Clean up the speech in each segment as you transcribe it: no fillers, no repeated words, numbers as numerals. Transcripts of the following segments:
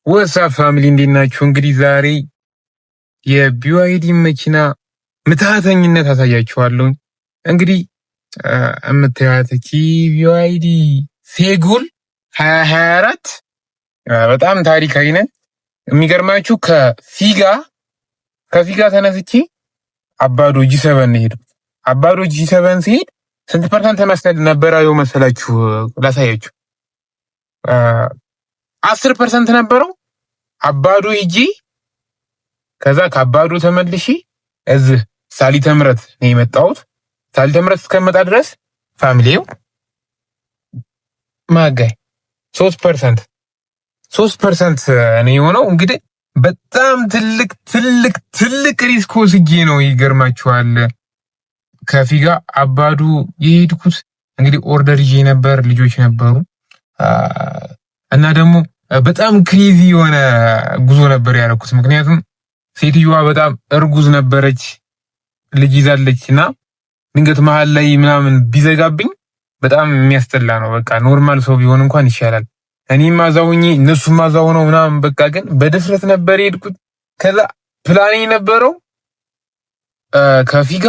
ወሳ ፋሚሊ እንዴት ናችሁ? እንግዲህ ዛሬ የቢዋይዲ መኪና ምትሃተኝነት አሳያችኋለሁ። እንግዲህ የምታዩት ቢዋይዲ ሴጉል 2024 በጣም ታሪካዊ ነን። የሚገርማችሁ ከፊጋ ተነስቼ አባዶ G7 ነው ሄድኩት። አባዶ G7 ሲሄድ ስንት ፐርሰንት ነበረው መሰላችሁ? ላሳያችሁ 10% ነበረው አባዶ ሂጂ። ከዛ ከአባዶ ተመልሼ እዚህ ሳሊተ ምሕረት ነው የመጣሁት። ሳሊተ ምሕረት እስከመጣ ድረስ ፋሚሊው ማጋይ 3% ነው የሆነው። እንግዲህ በጣም ትልቅ ሪስክ ወስጄ ነው። ይገርማችኋል ከፊጋ አባዶ የሄድኩት። እንግዲህ ኦርደር ይዤ ነበር፣ ልጆች ነበሩ እና ደግሞ በጣም ክሬዚ የሆነ ጉዞ ነበር ያደረኩት። ምክንያቱም ሴትዮዋ በጣም እርጉዝ ነበረች፣ ልጅ ይዛለችና ድንገት መሀል ላይ ምናምን ቢዘጋብኝ በጣም የሚያስጠላ ነው። በቃ ኖርማል ሰው ቢሆን እንኳን ይሻላል። እኔም አዛውኝ እነሱም አዛው ነው ምናምን በቃ ግን በድፍረት ነበር የሄድኩት። ከዛ ፕላኔ የነበረው ከፊጋ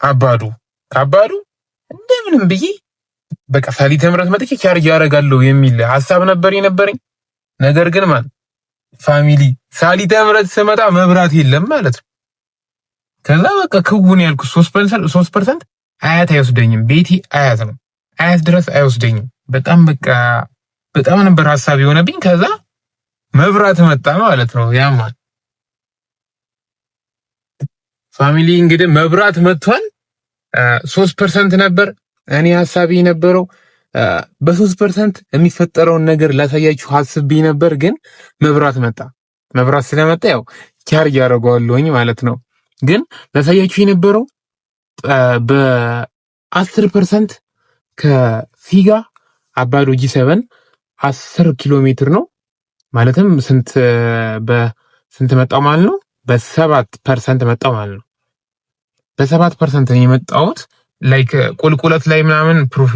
አባዶ እንደምንም ብዬ በቃ ሳሊተ ምሕረት መጥቼ ቻርጅ ያደርጋለሁ የሚል ሐሳብ ነበር የነበረኝ። ነገር ግን ፋሚሊ ሳሊተ ምሕረት ስመጣ መብራት የለም ማለት ነው። ከዛ በቃ ክውን ያልኩት 3% አያት አይወስደኝም። ቤቲ አያት ነው፣ አያት ድረስ አይወስደኝም። በጣም ነበር ሐሳብ የሆነብኝ። ከዛ መብራት መጣ ማለት ነው። ያማል ፋሚሊ እንግዲህ መብራት መጥቷል። 3% ነበር እኔ ሐሳቤ የነበረው። በ3% የሚፈጠረውን ነገር ላሳያችሁ ሐስቤ ነበር፣ ግን መብራት መጣ። መብራት ስለመጣ ያው ቻርጅ ያደርገዋለሁኝ ማለት ነው። ግን ላሳያችሁ የነበረው በ10% ከፊጋ አባዶ G7 10 ኪሎ ሜትር ነው ማለትም በስንት መጣው ማለት ነው? በ7% መጣው ማለት ነው። በ7% ነው የመጣሁት። ላይክ ቁልቁለት ላይ ምናምን ፕሩፍ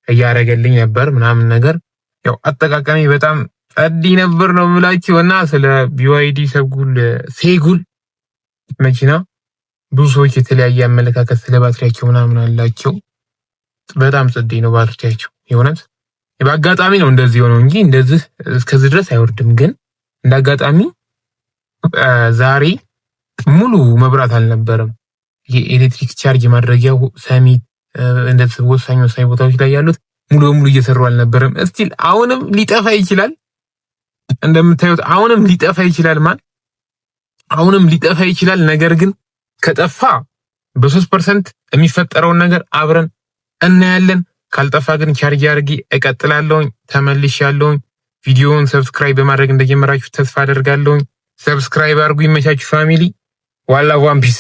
እያደረገልኝ ነበር ምናምን ነገር። ያው አጠቃቀሚ በጣም ጸዲ ነበር ነው የምላችሁ። እና ስለ BYD ሴጉል መኪና ብዙ ሰዎች የተለያየ አመለካከት ስለ ባትሪያቸው ምናምን አላቸው። በጣም ጸዲ ነው ባትሪያቸው የሆነስ። በአጋጣሚ ነው እንደዚህ ሆነው እንጂ እንደዚህ እስከዚህ ድረስ አይወርድም። ግን እንዳጋጣሚ ዛሬ ሙሉ መብራት አልነበረም። የኤሌክትሪክ ቻርጅ ማድረጊያው ሰሚት እንደዚህ ወሳኝ ቦታዎች ላይ ያሉት ሙሉ በሙሉ እየሰሩ አልነበረም። እስቲል አሁንም ሊጠፋ ይችላል። እንደምታዩት አሁንም ሊጠፋ ይችላል። ነገር ግን ከጠፋ በ3% የሚፈጠረውን ነገር አብረን እናያለን። ካልጠፋ ግን ቻርጅ አድርጌ እቀጥላለሁኝ። ተመልሻለሁኝ። ቪዲዮውን ሰብስክራይብ በማድረግ እንደጀመራችሁ ተስፋ አደርጋለሁኝ። ሰብስክራይብ አድርጉ። ይመቻችሁ ፋሚሊ። ዋላ ዋን ፒስ